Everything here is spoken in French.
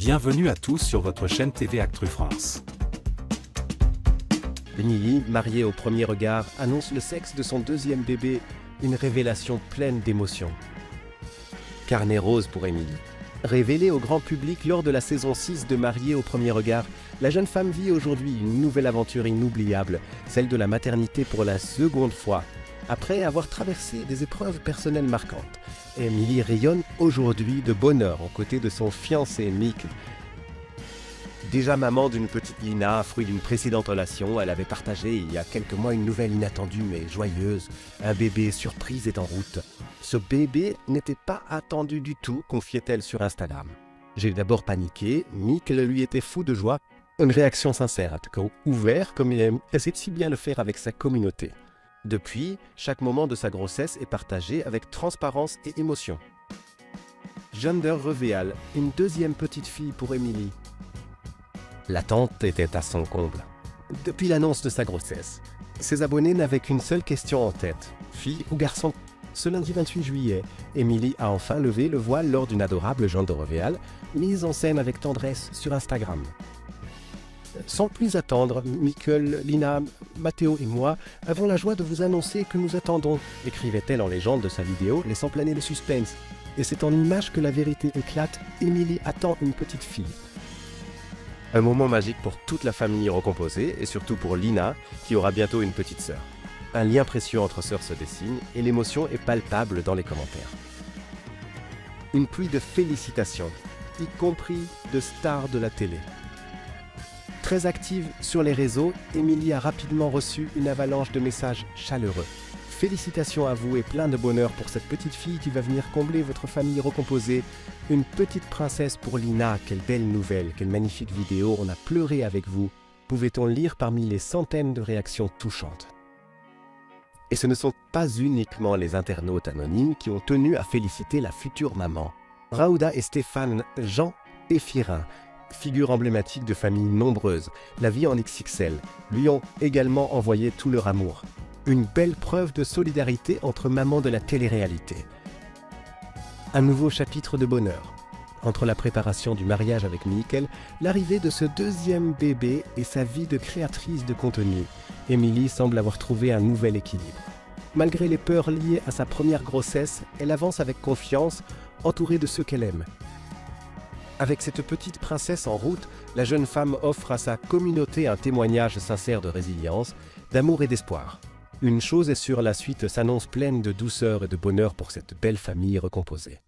Bienvenue à tous sur votre chaîne TV Actu France. Émilie, mariée au premier regard, annonce le sexe de son deuxième bébé, une révélation pleine d'émotions. Carnet rose pour Émilie. Révélée au grand public lors de la saison 6 de Mariée au premier regard, la jeune femme vit aujourd'hui une nouvelle aventure inoubliable, celle de la maternité pour la seconde fois. Après avoir traversé des épreuves personnelles marquantes, Émilie rayonne aujourd'hui de bonheur aux côtés de son fiancé Mick. Déjà maman d'une petite Lina, fruit d'une précédente relation, elle avait partagé il y a quelques mois une nouvelle inattendue mais joyeuse. Un bébé surprise est en route. Ce bébé n'était pas attendu du tout, confiait-elle sur Instagram. J'ai d'abord paniqué, Mick lui était fou de joie. Une réaction sincère, à tout cas ouvert comme il aime, elle sait si bien le faire avec sa communauté. Depuis, chaque moment de sa grossesse est partagé avec transparence et émotion. Gender reveal, une deuxième petite fille pour Émilie. L'attente était à son comble. Depuis l'annonce de sa grossesse, ses abonnés n'avaient qu'une seule question en tête, fille ou garçon. Ce lundi 28 juillet, Émilie a enfin levé le voile lors d'une adorable gender reveal, mise en scène avec tendresse sur Instagram. Sans plus attendre, Michael, Lina, Matteo et moi avons la joie de vous annoncer que nous attendons, écrivait-elle en légende de sa vidéo, laissant planer le suspense. Et c'est en images que la vérité éclate, Émilie attend une petite fille. Un moment magique pour toute la famille recomposée et surtout pour Lina, qui aura bientôt une petite sœur. Un lien précieux entre sœurs se dessine et l'émotion est palpable dans les commentaires. Une pluie de félicitations, y compris de stars de la télé. Très active sur les réseaux, Émilie a rapidement reçu une avalanche de messages chaleureux. Félicitations à vous et plein de bonheur pour cette petite fille qui va venir combler votre famille recomposée. Une petite princesse pour Lina, quelle belle nouvelle, quelle magnifique vidéo, on a pleuré avec vous. Pouvait-on lire parmi les centaines de réactions touchantes. Et ce ne sont pas uniquement les internautes anonymes qui ont tenu à féliciter la future maman. Raouda et Stéphane, Jean et Firin, figures emblématiques de familles nombreuses, la vie en XXL, lui ont également envoyé tout leur amour. Une belle preuve de solidarité entre mamans de la télé-réalité. Un nouveau chapitre de bonheur. Entre la préparation du mariage avec Michael, l'arrivée de ce deuxième bébé et sa vie de créatrice de contenu, Émilie semble avoir trouvé un nouvel équilibre. Malgré les peurs liées à sa première grossesse, elle avance avec confiance, entourée de ceux qu'elle aime. Avec cette petite princesse en route, la jeune femme offre à sa communauté un témoignage sincère de résilience, d'amour et d'espoir. Une chose est sûre, la suite s'annonce pleine de douceur et de bonheur pour cette belle famille recomposée.